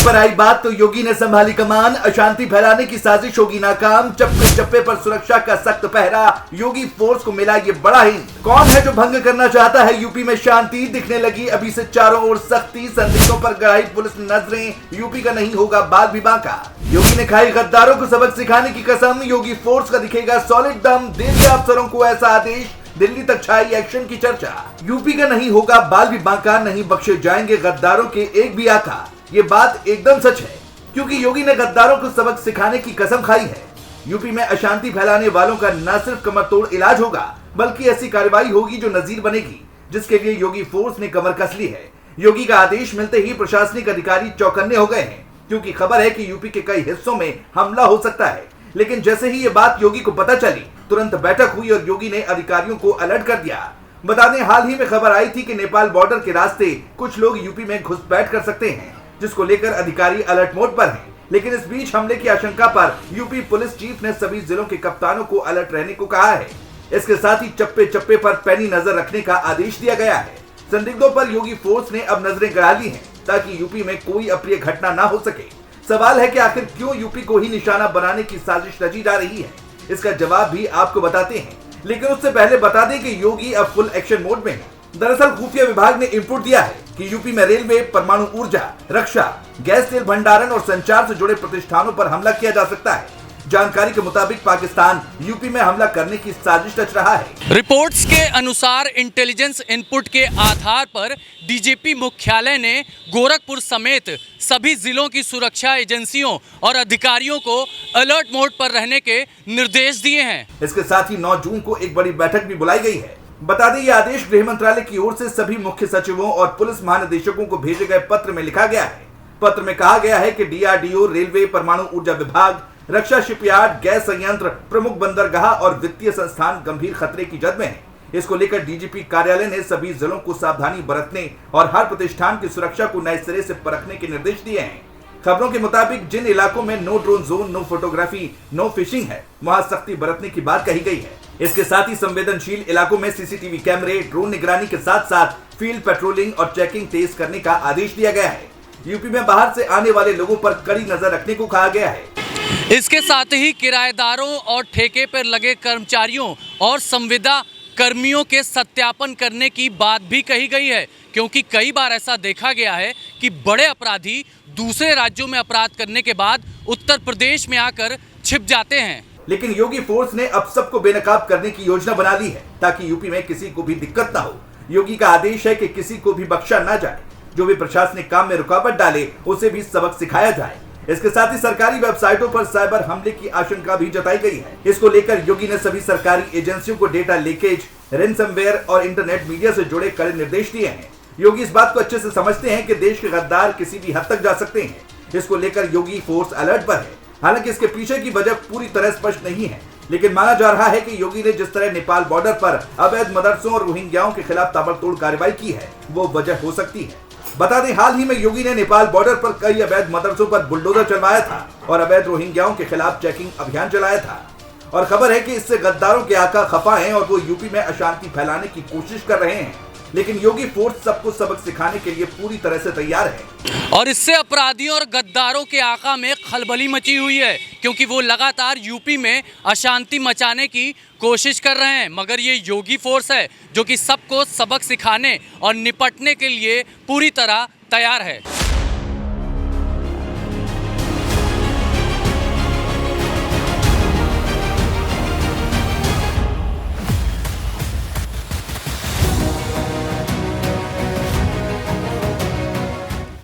पर आई बात तो योगी ने संभाली कमान। अशांति फैलाने की साजिश होगी नाकाम। चप्पे चप्पे पर सुरक्षा का सख्त पहरा, योगी फोर्स को मिला ये बड़ा हिंट। कौन है जो भंग करना चाहता है यूपी में शांति? दिखने लगी अभी से चारों ओर सख्ती। संदिग्धों पर गड़ाई पुलिस नजरें, यूपी का नहीं होगा बाल भी बांका। योगी ने खाई गद्दारों को सबक सिखाने की कसम। योगी फोर्स का दिखेगा सॉलिड दम। दे दिया अफसरों को ऐसा आदेश, दिल्ली तक छाई एक्शन की चर्चा। यूपी का नहीं होगा बाल भी बांका, नहीं बख्शे जाएंगे गद्दारों के एक भी आका। ये बात एकदम सच है, क्योंकि योगी ने गद्दारों को सबक सिखाने की कसम खाई है। यूपी में अशांति फैलाने वालों का न सिर्फ कमर तोड़ इलाज होगा, बल्कि ऐसी कार्रवाई होगी जो नजीर बनेगी, जिसके लिए योगी फोर्स ने कमर कस ली है। योगी का आदेश मिलते ही प्रशासनिक अधिकारी चौकन्ने हो गए हैं, क्योंकि खबर है कि यूपी के कई हिस्सों में हमला हो सकता है। लेकिन जैसे ही ये बात योगी को पता चली, तुरंत बैठक हुई और योगी ने अधिकारियों को अलर्ट कर दिया। बता दें, हाल ही में खबर आई थी कि नेपाल बॉर्डर के रास्ते कुछ लोग यूपी में घुसपैठ कर सकते हैं, जिसको लेकर अधिकारी अलर्ट मोड पर हैं। लेकिन इस बीच हमले की आशंका पर यूपी पुलिस चीफ ने सभी जिलों के कप्तानों को अलर्ट रहने को कहा है। इसके साथ ही चप्पे चप्पे पर पैनी नजर रखने का आदेश दिया गया है। संदिग्धों पर योगी फोर्स ने अब नजरें गड़ा ली हैं, ताकि यूपी में कोई अप्रिय घटना ना हो सके। सवाल है कि आखिर क्यों यूपी को ही निशाना बनाने की साजिश रची जा रही है? इसका जवाब भी आपको बताते हैं, लेकिन उससे पहले बता दें कि योगी अब फुल एक्शन मोड में है। दरअसल खुफिया विभाग ने इनपुट दिया है कि यूपी में रेलवे, परमाणु ऊर्जा, रक्षा, गैस तेल भंडारण और संचार से जुड़े प्रतिष्ठानों पर हमला किया जा सकता है। जानकारी के मुताबिक पाकिस्तान यूपी में हमला करने की साजिश रच रहा है। रिपोर्ट्स के अनुसार इंटेलिजेंस इनपुट के आधार पर डीजीपी मुख्यालय ने गोरखपुर समेत सभी जिलों की सुरक्षा एजेंसियों और अधिकारियों को अलर्ट मोड पर रहने के निर्देश दिए हैं। इसके साथ ही 9 जून को एक बड़ी बैठक भी बुलाई गई है। बता दें, ये आदेश गृह मंत्रालय की ओर से सभी मुख्य सचिवों और पुलिस महानिदेशकों को भेजे गए पत्र में लिखा गया है। पत्र में कहा गया है कि डीआरडीओ, रेलवे, परमाणु ऊर्जा विभाग, रक्षा शिपयार्ड, गैस संयंत्र, प्रमुख बंदरगाह और वित्तीय संस्थान गंभीर खतरे की जद में हैं। इसको लेकर डीजीपी कार्यालय ने सभी जिलों को सावधानी बरतने और हर प्रतिष्ठान की सुरक्षा को नए सिरे से परखने के निर्देश दिए हैं। खबरों के मुताबिक जिन इलाकों में no drone zone, no photography, no fishing है, वहां सख्ती बरतने की बात कही गई है। इसके साथ ही संवेदनशील इलाकों में सीसीटीवी कैमरे, ड्रोन निगरानी के साथ साथ फील्ड पेट्रोलिंग और चेकिंग तेज करने का आदेश दिया गया है। यूपी में बाहर से आने वाले लोगों पर कड़ी नजर रखने को कहा गया है। इसके साथ ही किराएदारों और ठेके पर लगे कर्मचारियों और संविदा कर्मियों के सत्यापन करने की बात भी कही गई है, क्योंकि कई बार ऐसा देखा गया है कि बड़े अपराधी दूसरे राज्यों में अपराध करने के बाद उत्तर प्रदेश में आकर छिप जाते हैं। लेकिन योगी फोर्स ने अब सबको बेनकाब करने की योजना बना ली है, ताकि यूपी में किसी को भी दिक्कत ना हो। योगी का आदेश है कि किसी को भी बख्शा ना जाए। जो भी प्रशासनिक काम में रुकावट डाले, उसे भी सबक सिखाया जाए। इसके साथ ही सरकारी वेबसाइटों पर साइबर हमले की आशंका भी जताई गई है। इसको लेकर योगी ने सभी सरकारी एजेंसियों को डेटा लीकेज, रैनसमवेयर और इंटरनेट मीडिया से जुड़े कड़े निर्देश दिए हैं। योगी इस बात को अच्छे से समझते हैं कि देश के गद्दार किसी भी हद तक जा सकते हैं। इसको लेकर योगी फोर्स अलर्ट पर है। हालांकि इसके पीछे की वजह पूरी तरह स्पष्ट नहीं है, लेकिन माना जा रहा है कि योगी ने जिस तरह नेपाल बॉर्डर पर अवैध मदरसों और रोहिंग्याओं के खिलाफ ताबड़तोड़ कार्रवाई की है, वो वजह हो सकती है। बता दें, हाल ही में योगी ने नेपाल बॉर्डर पर कई अवैध मदरसों पर बुलडोजर चलवाया था और अवैध रोहिंग्याओं के खिलाफ चेकिंग अभियान चलाया था। और खबर है कि इससे गद्दारों के आका खफा हैं और वो यूपी में अशांति फैलाने की कोशिश कर रहे हैं। लेकिन योगी फोर्स सबको सबक सिखाने के लिए पूरी तरह से तैयार है। और इससे अपराधियों और गद्दारों के आका में खलबली मची हुई है, क्योंकि वो लगातार यूपी में अशांति मचाने की कोशिश कर रहे हैं। मगर ये योगी फोर्स है जो कि सबको सबक सिखाने और निपटने के लिए पूरी तरह तैयार है।